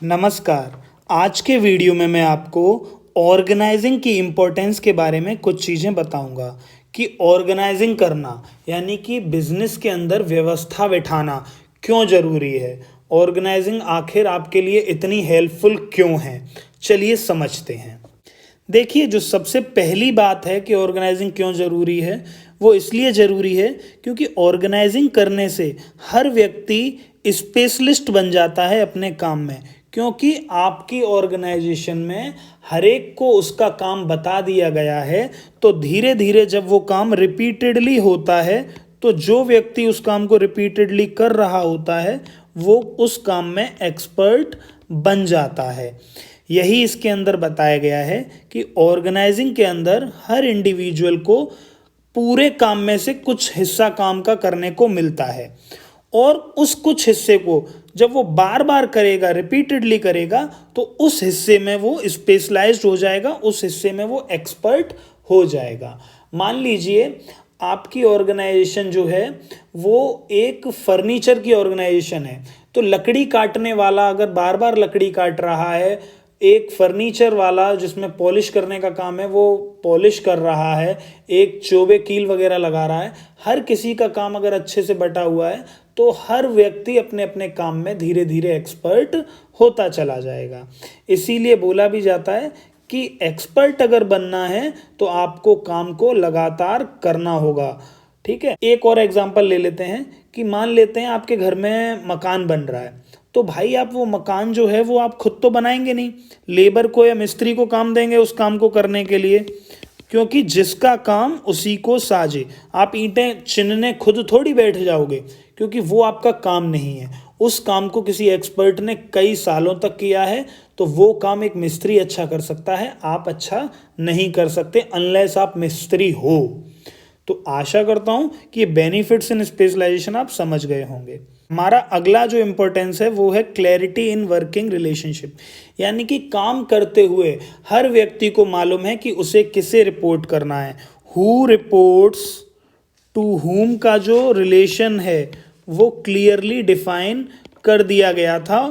नमस्कार। आज के वीडियो में मैं आपको ऑर्गेनाइजिंग की इम्पोर्टेंस के बारे में कुछ चीज़ें बताऊंगा कि ऑर्गेनाइजिंग करना यानी कि बिजनेस के अंदर व्यवस्था बिठाना क्यों ज़रूरी है। ऑर्गेनाइजिंग आखिर आपके लिए इतनी हेल्पफुल क्यों है, चलिए समझते हैं। देखिए, जो सबसे पहली बात है कि ऑर्गेनाइजिंग क्यों ज़रूरी है, वो इसलिए ज़रूरी है क्योंकि ऑर्गेनाइजिंग करने से हर व्यक्ति स्पेशलिस्ट बन जाता है अपने काम में। क्योंकि आपकी ऑर्गेनाइजेशन में हर एक को उसका काम बता दिया गया है, तो धीरे धीरे जब वो काम रिपीटेडली होता है, तो जो व्यक्ति उस काम को रिपीटेडली कर रहा होता है वो उस काम में एक्सपर्ट बन जाता है। यही इसके अंदर बताया गया है कि ऑर्गेनाइजिंग के अंदर हर इंडिविजुअल को पूरे काम में से कुछ हिस्सा काम का करने को मिलता है, और उस कुछ हिस्से को जब वो बार बार करेगा, रिपीटेडली करेगा, तो उस हिस्से में वो स्पेशलाइज्ड हो जाएगा, उस हिस्से में वो एक्सपर्ट हो जाएगा। मान लीजिए आपकी ऑर्गेनाइजेशन जो है वो एक फर्नीचर की ऑर्गेनाइजेशन है, तो लकड़ी काटने वाला अगर बार बार लकड़ी काट रहा है, एक फर्नीचर वाला जिसमें पॉलिश करने का काम है वो पॉलिश कर रहा है, एक चोबे कील वगैरह लगा रहा है, हर किसी का काम अगर अच्छे से बटा हुआ है तो हर व्यक्ति अपने अपने काम में धीरे धीरे एक्सपर्ट होता चला जाएगा। इसीलिए बोला भी जाता है कि एक्सपर्ट अगर बनना है तो आपको काम को लगातार करना होगा। ठीक है, एक और एग्जांपल ले लेते हैं कि मान लेते हैं आपके घर में मकान बन रहा है, तो भाई आप वो मकान जो है वो आप खुद तो बनाएंगे नहीं, लेबर को या मिस्त्री को काम देंगे उस काम को करने के लिए, क्योंकि जिसका काम उसी को साजे। आप ईंटें चिनने खुद थोड़ी बैठ जाओगे, क्योंकि वो आपका काम नहीं है। उस काम को किसी एक्सपर्ट ने कई सालों तक किया है, तो वो काम एक मिस्त्री अच्छा कर सकता है, आप अच्छा नहीं कर सकते अनलेस आप मिस्त्री हो। तो आशा करता हूं कि ये बेनिफिट्स इन स्पेशलाइजेशन आप समझ गए होंगे। हमारा अगला जो इम्पोर्टेंस है वो है क्लैरिटी इन वर्किंग रिलेशनशिप, यानी कि काम करते हुए हर व्यक्ति को मालूम है कि उसे किसे रिपोर्ट करना है। हु रिपोर्ट्स टू हुम का जो रिलेशन है वो क्लियरली डिफाइन कर दिया गया था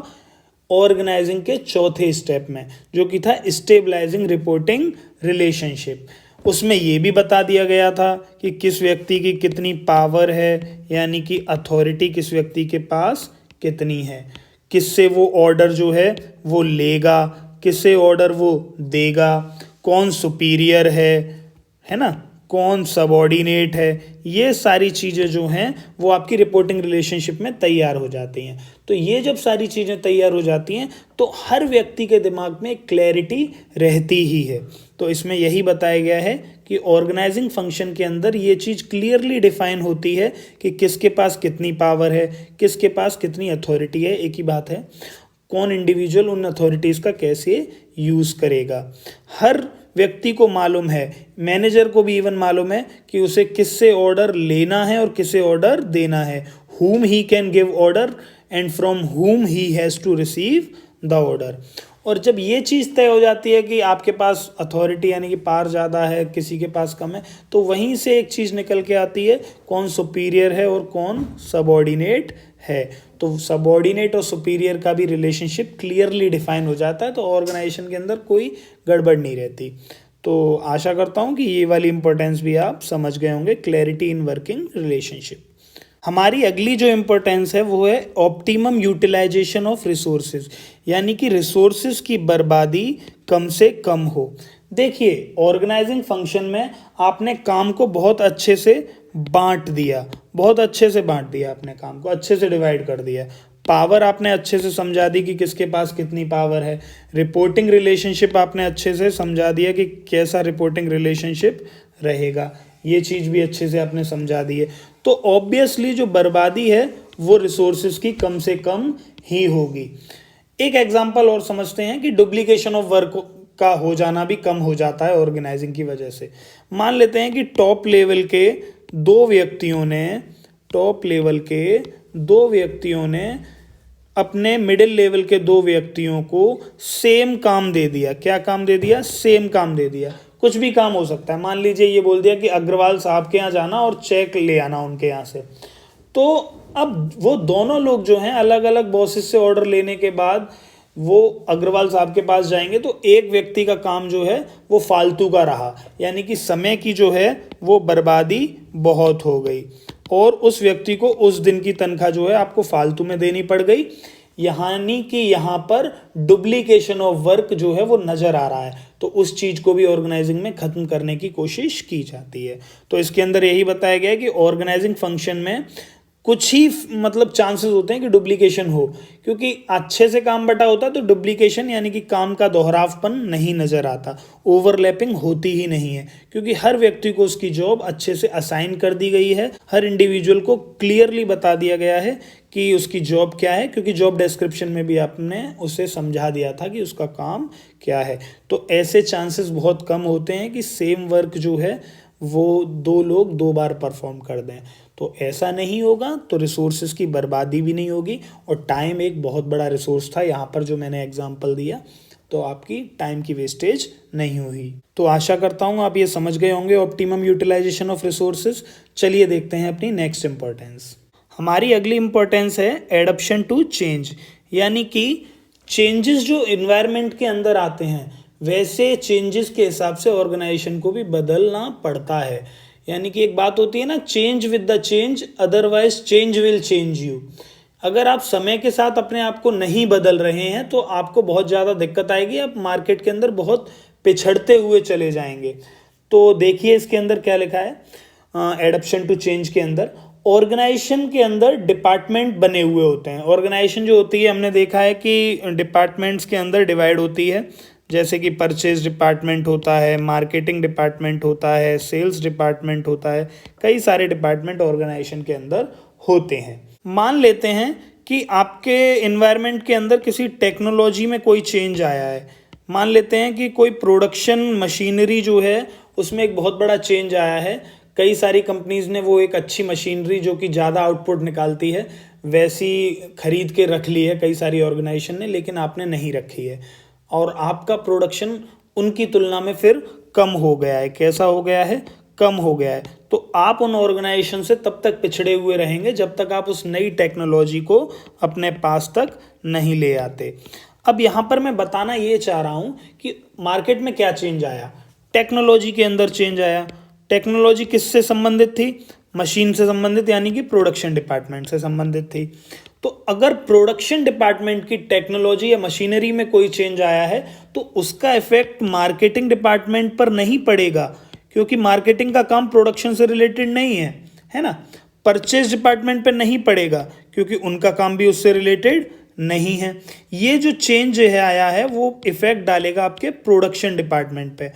ऑर्गेनाइजिंग के चौथे स्टेप में, जो कि था स्टेबलाइजिंग रिपोर्टिंग रिलेशनशिप। उसमें ये भी बता दिया गया था कि किस व्यक्ति की कितनी पावर है, यानी कि अथॉरिटी किस व्यक्ति के पास कितनी है, किससे वो ऑर्डर जो है वो लेगा, किससे ऑर्डर वो देगा, कौन सुपीरियर है ना, कौन सबॉर्डिनेट है। ये सारी चीज़ें जो हैं वो आपकी रिपोर्टिंग रिलेशनशिप में तैयार हो जाती हैं। तो ये जब सारी चीज़ें तैयार हो जाती हैं तो हर व्यक्ति के दिमाग में क्लैरिटी रहती ही है। तो इसमें यही बताया गया है कि ऑर्गेनाइजिंग फंक्शन के अंदर ये चीज़ क्लियरली डिफाइन होती है कि किसके पास कितनी पावर है, किसके पास कितनी अथॉरिटी है। एक ही बात है, कौन इंडिविजुअल उन अथॉरिटीज़ का कैसे यूज़ करेगा। हर व्यक्ति को मालूम है, मैनेजर को भी इवन मालूम है कि उसे किससे ऑर्डर लेना है और किसे ऑर्डर देना है। whom he can give order and from whom he has to receive the order। और जब ये चीज़ तय हो जाती है कि आपके पास अथॉरिटी यानी कि पावर ज़्यादा है, किसी के पास कम है, तो वहीं से एक चीज़ निकल के आती है कौन सुपीरियर है और कौन सबॉर्डिनेट है। तो सबॉर्डिनेट और सुपीरियर का भी रिलेशनशिप क्लियरली डिफाइन हो जाता है, तो ऑर्गेनाइजेशन के अंदर कोई गड़बड़ नहीं रहती। तो आशा करता हूँ कि ये वाली इंपॉर्टेंस भी आप समझ गए होंगे, क्लैरिटी इन वर्किंग रिलेशनशिप। हमारी अगली जो इम्पोर्टेंस है वो है ऑप्टिमम यूटिलाइजेशन ऑफ रिसोर्सेज, यानी कि रिसोर्सेज की बर्बादी कम से कम हो। देखिए, ऑर्गेनाइजिंग फंक्शन में आपने काम को बहुत अच्छे से बांट दिया, बहुत अच्छे से बांट दिया, अपने काम को अच्छे से डिवाइड कर दिया, पावर आपने अच्छे से समझा दी कि किसके पास कितनी पावर है, रिपोर्टिंग रिलेशनशिप आपने अच्छे से समझा दिया कि कैसा रिपोर्टिंग रिलेशनशिप रहेगा, ये चीज़ भी अच्छे से आपने समझा दी है। तो ऑब्वियसली जो बर्बादी है वो रिसोर्सेज की कम से कम ही होगी। एक एग्जांपल और समझते हैं कि डुप्लीकेशन ऑफ वर्क का हो जाना भी कम हो जाता है ऑर्गेनाइजिंग की वजह से। मान लेते हैं कि टॉप लेवल के दो व्यक्तियों ने अपने मिडिल लेवल के दो व्यक्तियों को सेम काम दे दिया। क्या काम दे दिया? सेम काम दे दिया। कुछ भी काम हो सकता है, मान लीजिए ये बोल दिया कि अग्रवाल साहब के यहाँ जाना और चेक ले आना उनके यहाँ से। तो अब वो दोनों लोग जो हैं अलग अलग बॉसेस से ऑर्डर लेने के बाद वो अग्रवाल साहब के पास जाएंगे तो एक व्यक्ति का काम जो है वो फालतू का रहा, यानी कि समय की जो है वो बर्बादी बहुत हो गई और उस व्यक्ति को उस दिन की तनख्वाह जो है आपको फालतू में देनी पड़ गई। यानी कि यहाँ पर डुप्लीकेशन ऑफ वर्क जो है वो नज़र आ रहा है, तो उस चीज़ को भी ऑर्गेनाइजिंग में ख़त्म करने की कोशिश की जाती है। तो इसके अंदर यही बताया गया है कि ऑर्गेनाइजिंग फंक्शन में कुछ ही मतलब चांसेस होते हैं कि डुप्लीकेशन हो, क्योंकि अच्छे से काम बटा होता है तो डुप्लीकेशन यानी कि काम का दोहरावपन नहीं नज़र आता, ओवरलैपिंग होती ही नहीं है, क्योंकि हर व्यक्ति को उसकी जॉब अच्छे से असाइन कर दी गई है, हर इंडिविजुअल को क्लियरली बता दिया गया है कि उसकी जॉब क्या है, क्योंकि जॉब डिस्क्रिप्शन में भी आपने उसे समझा दिया था कि उसका काम क्या है। तो ऐसे चांसेस बहुत कम होते हैं कि सेम वर्क जो है वो दो लोग दो बार परफॉर्म कर दें। तो ऐसा नहीं होगा तो रिसोर्सेज की बर्बादी भी नहीं होगी, और टाइम एक बहुत बड़ा रिसोर्स था यहाँ पर जो मैंने एग्जांपल दिया, तो आपकी टाइम की वेस्टेज नहीं हुई। तो आशा करता हूँ आप ये समझ गए होंगे ऑप्टिमम यूटिलाइजेशन ऑफ रिसोर्सेज। चलिए देखते हैं अपनी नेक्स्ट इंपॉर्टेंस। हमारी अगली इंपॉर्टेंस है एडप्शन टू चेंज, यानी कि चेंजेस जो इन्वायरमेंट के अंदर आते हैं वैसे चेंजेस के हिसाब से ऑर्गेनाइजेशन को भी बदलना पड़ता है। यानी कि एक बात होती है ना, change with the change, otherwise change will change you. अगर आप समय के साथ अपने आप को नहीं बदल रहे हैं तो आपको बहुत ज़्यादा दिक्कत आएगी, आप मार्केट के अंदर बहुत पिछड़ते हुए चले जाएंगे। तो देखिए इसके अंदर क्या लिखा है एडप्शन टू चेंज के अंदर। ऑर्गेनाइजेशन के अंदर डिपार्टमेंट बने हुए होते हैं। ऑर्गेनाइजेशन जो होती है हमने देखा है कि डिपार्टमेंट्स के अंदर डिवाइड होती है, जैसे कि परचेज डिपार्टमेंट होता है, मार्केटिंग डिपार्टमेंट होता है, सेल्स डिपार्टमेंट होता है, कई सारे डिपार्टमेंट ऑर्गेनाइजेशन के अंदर होते हैं। मान लेते हैं कि आपके इन्वायरमेंट के अंदर किसी टेक्नोलॉजी में कोई चेंज आया है। मान लेते हैं कि कोई प्रोडक्शन मशीनरी जो है उसमें एक बहुत बड़ा चेंज आया है। कई सारी कंपनीज ने वो एक अच्छी मशीनरी जो कि ज़्यादा आउटपुट निकालती है वैसी खरीद के रख ली है कई सारी ऑर्गेनाइजेशन ने, लेकिन आपने नहीं रखी है और आपका प्रोडक्शन उनकी तुलना में फिर कम हो गया है। कैसा हो गया है? कम हो गया है। तो आप उन ऑर्गेनाइजेशन से तब तक पिछड़े हुए रहेंगे जब तक आप उस नई टेक्नोलॉजी को अपने पास तक नहीं ले आते। अब यहाँ पर मैं बताना ये चाह रहा हूँ कि मार्केट में क्या चेंज आया। टेक्नोलॉजी के अंदर चेंज आया। टेक्नोलॉजी किससे संबंधित थी? मशीन से संबंधित, यानी कि प्रोडक्शन डिपार्टमेंट से संबंधित थी। तो अगर प्रोडक्शन डिपार्टमेंट की टेक्नोलॉजी या मशीनरी में कोई चेंज आया है तो उसका इफेक्ट मार्केटिंग डिपार्टमेंट पर नहीं पड़ेगा, क्योंकि मार्केटिंग का काम प्रोडक्शन से रिलेटेड नहीं है ना। परचेज डिपार्टमेंट पे नहीं पड़ेगा क्योंकि उनका काम भी उससे रिलेटेड नहीं है। ये जो चेंज है आया है वो इफेक्ट डालेगा आपके प्रोडक्शन डिपार्टमेंट पे,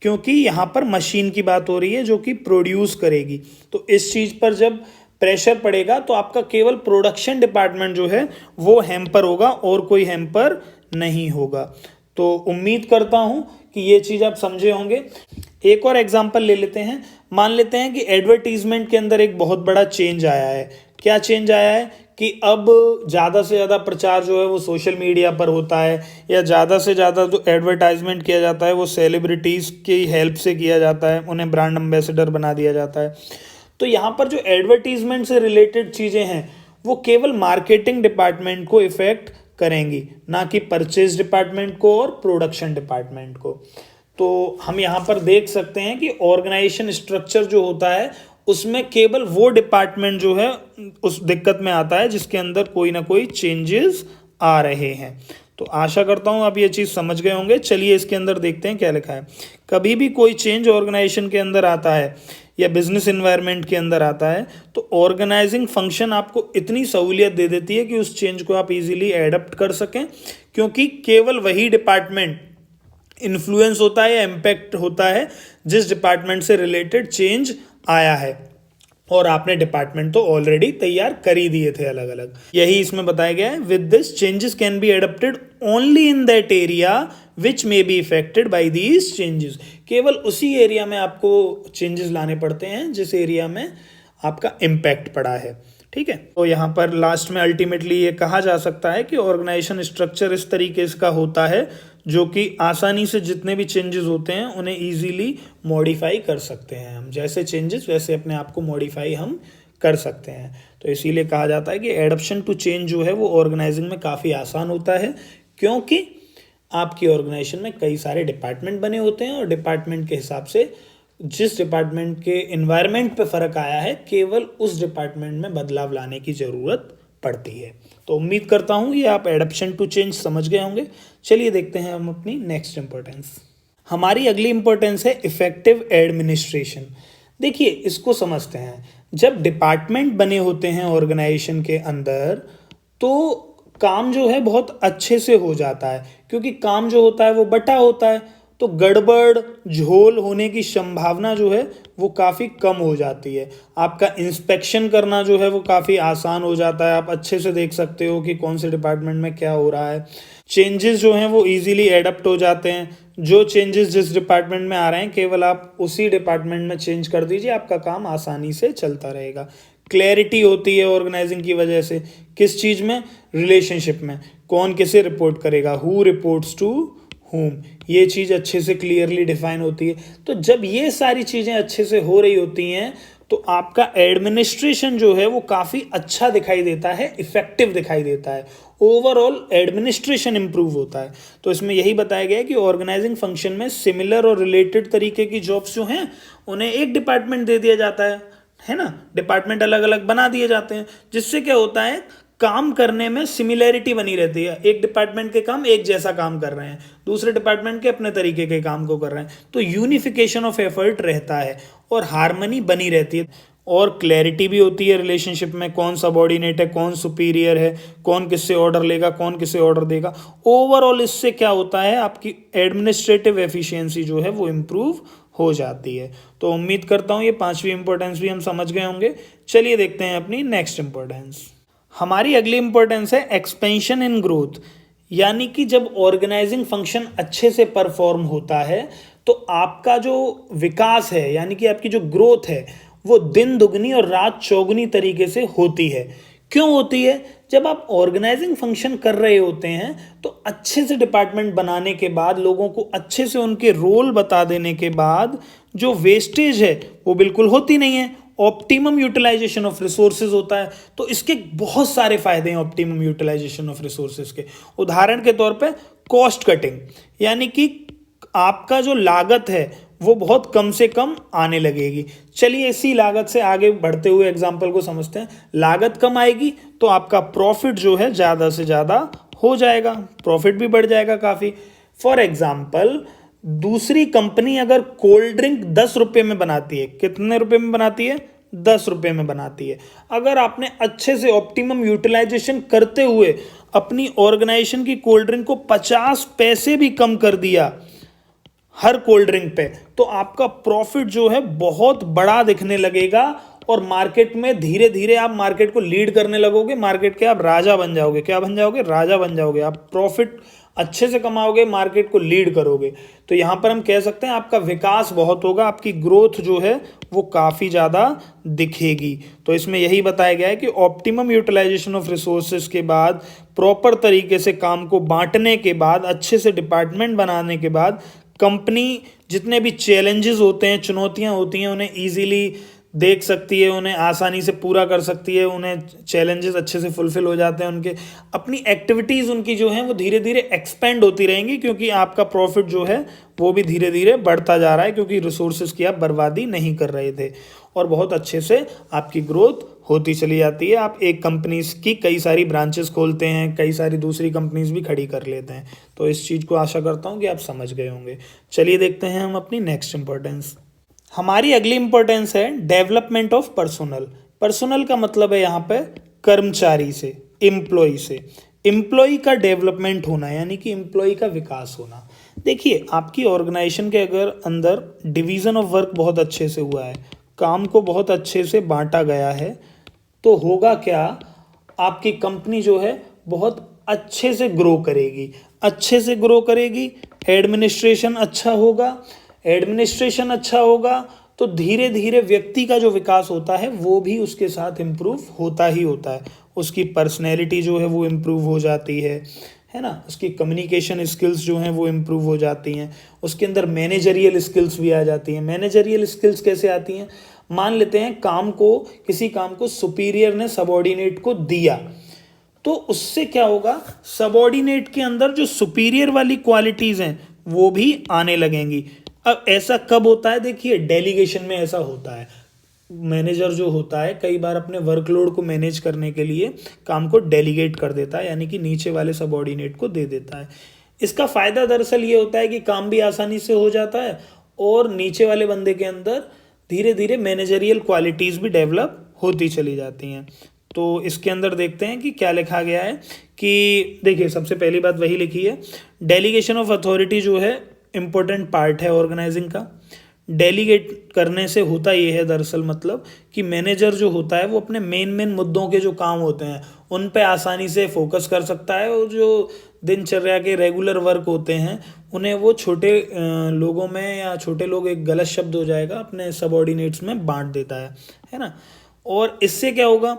क्योंकि यहाँ पर मशीन की बात हो रही है जो कि प्रोड्यूस करेगी। तो इस चीज़ पर जब प्रेशर पड़ेगा तो आपका केवल प्रोडक्शन डिपार्टमेंट जो है वो हैम्पर होगा और कोई हैम्पर नहीं होगा। तो उम्मीद करता हूँ कि ये चीज़ आप समझे होंगे। एक और एग्जांपल ले लेते हैं। मान लेते हैं कि एडवर्टीजमेंट के अंदर एक बहुत बड़ा चेंज आया है। क्या चेंज आया है कि अब ज़्यादा से ज़्यादा प्रचार जो है वो सोशल मीडिया पर होता है, या ज़्यादा से ज़्यादा जो एडवर्टाइजमेंट किया जाता है वो सेलिब्रिटीज़ की हेल्प से किया जाता है, उन्हें ब्रांड एम्बेसडर बना दिया जाता है। तो यहाँ पर जो एडवर्टीजमेंट से रिलेटेड चीज़ें हैं वो केवल मार्केटिंग डिपार्टमेंट को इफेक्ट करेंगी, ना कि परचेज डिपार्टमेंट को और प्रोडक्शन डिपार्टमेंट को। तो हम यहाँ पर देख सकते हैं कि ऑर्गेनाइजेशन स्ट्रक्चर जो होता है उसमें केवल वो डिपार्टमेंट जो है उस दिक्कत में आता है जिसके अंदर कोई ना कोई चेंजेस आ रहे हैं। तो आशा करता हूँ आप ये चीज़ समझ गए होंगे। चलिए इसके अंदर देखते हैं क्या लिखा है। कभी भी कोई चेंज ऑर्गेनाइजेशन के अंदर आता है या बिजनेस इन्वायरमेंट के अंदर आता है तो ऑर्गेनाइजिंग फंक्शन आपको इतनी सहूलियत दे देती है कि उस चेंज को आप इजीली एडप्ट कर सकें, क्योंकि केवल वही डिपार्टमेंट इन्फ्लुएंस होता है या इम्पैक्ट होता है जिस डिपार्टमेंट से रिलेटेड चेंज आया है, और आपने डिपार्टमेंट तो ऑलरेडी तैयार कर ही दिए थे अलग अलग। यही इसमें बताया गया है। With this changes can be adapted only in that area which may be affected by these changes. केवल उसी एरिया में आपको चेंजेस लाने पड़ते हैं जिस एरिया में आपका इम्पैक्ट पड़ा है। ठीक है। तो यहाँ पर लास्ट में अल्टीमेटली ये कहा जा सकता है कि ऑर्गेनाइजेशन स्ट्रक्चर इस तरीके का होता है जो कि आसानी से जितने भी चेंजेस होते हैं उन्हें इजीली मॉडिफाई कर सकते हैं हम। जैसे चेंजेस वैसे अपने आप को मॉडिफाई हम कर सकते हैं। तो इसीलिए कहा जाता है कि एडप्शन टू चेंज जो है वो ऑर्गेनाइजिंग में काफ़ी आसान होता है, क्योंकि आपकी ऑर्गेनाइजेशन में कई सारे डिपार्टमेंट बने होते हैं और डिपार्टमेंट के हिसाब से जिस डिपार्टमेंट के एनवायरनमेंट पे फ़र्क आया है केवल उस डिपार्टमेंट में बदलाव लाने की ज़रूरत पड़ती है। तो उम्मीद करता हूँ ये आप एडप्शन टू चेंज समझ गए होंगे। चलिए देखते हैं हम अपनी नेक्स्ट इंपॉर्टेंस। हमारी अगली इंपॉर्टेंस है इफेक्टिव एडमिनिस्ट्रेशन। देखिए इसको समझते हैं। जब डिपार्टमेंट बने होते हैं ऑर्गेनाइजेशन के अंदर तो काम जो है बहुत अच्छे से हो जाता है, क्योंकि काम जो होता है वो बटा होता है, तो गड़बड़ झोल होने की संभावना जो है वो काफ़ी कम हो जाती है। आपका इंस्पेक्शन करना जो है वो काफ़ी आसान हो जाता है। आप अच्छे से देख सकते हो कि कौन से डिपार्टमेंट में क्या हो रहा है। चेंजेस जो हैं वो इजीली एडप्ट हो जाते हैं। जो चेंजेस जिस डिपार्टमेंट में आ रहे हैं केवल आप उसी डिपार्टमेंट में चेंज कर दीजिए, आपका काम आसानी से चलता रहेगा। क्लैरिटी होती है ऑर्गेनाइजिंग की वजह से। किस चीज़ में? रिलेशनशिप में। कौन किसे रिपोर्ट करेगा, हु रिपोर्ट्स टू होम, ये चीज़ अच्छे से क्लियरली डिफाइन होती है। तो जब ये सारी चीज़ें अच्छे से हो रही होती हैं तो आपका एडमिनिस्ट्रेशन जो है वो काफ़ी अच्छा दिखाई देता है, इफेक्टिव दिखाई देता है। ओवरऑल एडमिनिस्ट्रेशन इंप्रूव होता है। तो इसमें यही बताया गया है कि ऑर्गेनाइजिंग फंक्शन में सिमिलर और रिलेटेड तरीके की जॉब्स जो हैं उन्हें एक डिपार्टमेंट दे दिया जाता है ना। डिपार्टमेंट अलग अलग बना दिए जाते हैं, जिससे क्या होता है काम करने में सिमिलैरिटी बनी रहती है। एक डिपार्टमेंट के काम एक जैसा काम कर रहे हैं, दूसरे डिपार्टमेंट के अपने तरीके के काम को कर रहे हैं, तो यूनिफिकेशन ऑफ एफर्ट रहता है और हार्मनी बनी रहती है और क्लैरिटी भी होती है रिलेशनशिप में। कौन सबॉर्डिनेट है, कौन सुपीरियर है, कौन किससे ऑर्डर लेगा, कौन किससे ऑर्डर देगा। ओवरऑल इससे क्या होता है, आपकी एडमिनिस्ट्रेटिव एफिशिएंसी जो है वो इम्प्रूव हो जाती है। तो उम्मीद करता हूँ ये पांचवी इंपॉर्टेंस भी हम समझ गए होंगे। चलिए देखते हैं अपनी नेक्स्ट इंपॉर्टेंस। हमारी अगली इंपॉर्टेंस है एक्सपेंशन इन ग्रोथ। यानी कि जब ऑर्गेनाइजिंग फंक्शन अच्छे से परफॉर्म होता है तो आपका जो विकास है यानी कि आपकी जो ग्रोथ है वो दिन दुगनी और रात चौगुनी तरीके से होती है। क्यों होती है? जब आप ऑर्गेनाइजिंग फंक्शन कर रहे होते हैं तो अच्छे से डिपार्टमेंट बनाने के बाद, लोगों को अच्छे से उनके रोल बता देने के बाद जो वेस्टेज है वो बिल्कुल होती नहीं है। ऑप्टिमम यूटिलाइजेशन ऑफ रिसोर्सेज होता है। तो इसके बहुत सारे फायदे हैं ऑप्टिमम यूटिलाइजेशन ऑफ रिसोर्सेज के। उदाहरण के तौर पे कॉस्ट कटिंग, यानी कि आपका जो लागत है वो बहुत कम से कम आने लगेगी। चलिए इसी लागत से आगे बढ़ते हुए एग्जांपल को समझते हैं। लागत कम आएगी तो आपका प्रॉफिट जो है ज़्यादा से ज़्यादा हो जाएगा, प्रॉफिट भी बढ़ जाएगा काफ़ी। फॉर एग्जाम्पल, दूसरी कंपनी अगर कोल्ड ड्रिंक 10 रुपये में बनाती है, कितने रुपए में बनाती है? 10 रुपये में बनाती है। अगर आपने अच्छे से ऑप्टिमम यूटिलाइजेशन करते हुए अपनी ऑर्गेनाइजेशन की कोल्ड ड्रिंक को 50 पैसे भी कम कर दिया हर कोल्ड ड्रिंक पे, तो आपका प्रॉफिट जो है बहुत बड़ा दिखने लगेगा और मार्केट में धीरे धीरे आप मार्केट को लीड करने लगोगे। मार्केट के आप राजा बन जाओगे। क्या बन जाओगे? राजा बन जाओगे। आप प्रॉफिट अच्छे से कमाओगे, मार्केट को लीड करोगे। तो यहाँ पर हम कह सकते हैं आपका विकास बहुत होगा, आपकी ग्रोथ जो है वो काफ़ी ज़्यादा दिखेगी। तो इसमें यही बताया गया है कि ऑप्टिमम यूटिलाइजेशन ऑफ रिसोर्सेज के बाद, प्रॉपर तरीके से काम को बांटने के बाद, अच्छे से डिपार्टमेंट बनाने के बाद कंपनी जितने भी चैलेंजेस होते हैं, चुनौतियां होती हैं, उन्हें ईजिली देख सकती है, उन्हें आसानी से पूरा कर सकती है। उन्हें चैलेंजेस अच्छे से फुलफिल हो जाते हैं उनके। अपनी एक्टिविटीज़ उनकी जो हैं वो धीरे धीरे एक्सपेंड होती रहेंगी, क्योंकि आपका प्रॉफिट जो है वो भी धीरे धीरे बढ़ता जा रहा है, क्योंकि रिसोर्सेज की आप बर्बादी नहीं कर रहे थे और बहुत अच्छे से आपकी ग्रोथ होती चली जाती है। आप एक कंपनीज की कई सारी ब्रांचेस खोलते हैं, कई सारी दूसरी कंपनीज भी खड़ी कर लेते हैं। तो इस चीज़ को आशा करता हूँ कि आप समझ गए होंगे। चलिए देखते हैं हम अपनी नेक्स्ट इंपॉर्टेंस। हमारी अगली इंपॉर्टेंस है डेवलपमेंट ऑफ पर्सोनल। पर्सोनल का मतलब है यहाँ पे कर्मचारी से, एम्प्लॉय से। एम्प्लॉय का डेवलपमेंट होना यानी कि एम्प्लॉय का विकास होना। देखिए आपकी ऑर्गेनाइजेशन के अगर अंदर डिवीज़न ऑफ वर्क बहुत अच्छे से हुआ है, काम को बहुत अच्छे से बांटा गया है, तो होगा क्या, आपकी कंपनी जो है बहुत अच्छे से ग्रो करेगी। अच्छे से ग्रो करेगी, एडमिनिस्ट्रेशन अच्छा होगा। एडमिनिस्ट्रेशन अच्छा होगा तो धीरे धीरे व्यक्ति का जो विकास होता है वो भी उसके साथ इम्प्रूव होता ही होता है। उसकी पर्सनैलिटी जो है वो इम्प्रूव हो जाती है ना। उसकी कम्युनिकेशन स्किल्स जो हैं वो इम्प्रूव हो जाती हैं। उसके अंदर मैनेजरियल स्किल्स भी आ जाती हैं। मैनेजरियल स्किल्स कैसे आती हैं? मान लेते हैं किसी काम को सुपीरियर ने सबॉर्डिनेट को दिया, तो उससे क्या होगा, सबऑर्डिनेट के अंदर जो सुपीरियर वाली क्वालिटीज़ हैं वो भी आने लगेंगी। अब ऐसा कब होता है, देखिए डेलीगेशन में ऐसा होता है। मैनेजर जो होता है कई बार अपने वर्कलोड को मैनेज करने के लिए काम को डेलीगेट कर देता है, यानी कि नीचे वाले सबऑर्डिनेट को दे देता है। इसका फ़ायदा दरअसल ये होता है कि काम भी आसानी से हो जाता है और नीचे वाले बंदे के अंदर धीरे धीरे मैनेजरियल क्वालिटीज़ भी डेवलप होती चली जाती हैं। तो इसके अंदर देखते हैं कि क्या लिखा गया है। कि देखिए सबसे पहली बात वही लिखी है, डेलीगेशन ऑफ अथॉरिटी जो है इम्पोर्टेंट पार्ट है ऑर्गेनाइजिंग का। डेलीगेट करने से होता ये है दरअसल मतलब कि मैनेजर जो होता है वो अपने मेन मुद्दों के जो काम होते हैं उन पे आसानी से फोकस कर सकता है, और जो दिनचर्या के रेगुलर वर्क होते हैं उन्हें वो छोटे लोगों में, या छोटे लोग एक गलत शब्द हो जाएगा, अपने सबऑर्डिनेट्स में बांट देता है ना। और इससे क्या होगा,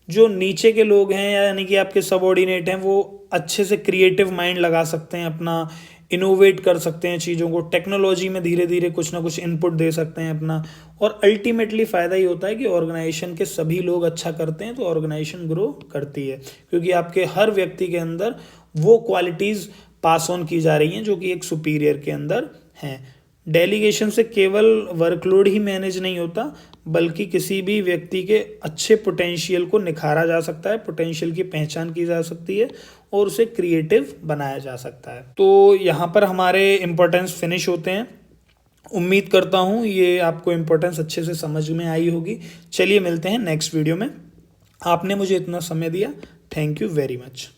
जो नीचे के लोग हैं यानी कि आपके सबऑर्डिनेट हैं वो अच्छे से क्रिएटिव माइंड लगा सकते हैं, अपना इनोवेट कर सकते हैं चीज़ों को, टेक्नोलॉजी में धीरे धीरे कुछ ना कुछ इनपुट दे सकते हैं अपना। और अल्टीमेटली फ़ायदा ये होता है कि ऑर्गेनाइजेशन के सभी लोग अच्छा करते हैं तो ऑर्गेनाइजेशन ग्रो करती है, क्योंकि आपके हर व्यक्ति के अंदर वो क्वालिटीज़ पास ऑन की जा रही हैं जो कि एक सुपीरियर के अंदर हैं। डेलीगेशन से केवल वर्कलोड ही मैनेज नहीं होता, बल्कि किसी भी व्यक्ति के अच्छे पोटेंशियल को निखारा जा सकता है, पोटेंशियल की पहचान की जा सकती है और उसे क्रिएटिव बनाया जा सकता है। तो यहाँ पर हमारे इम्पोर्टेंस फिनिश होते हैं। उम्मीद करता हूँ ये आपको इम्पोर्टेंस अच्छे से समझ में आई होगी। चलिए मिलते हैं नेक्स्ट वीडियो में। आपने मुझे इतना समय दिया, थैंक यू वेरी मच।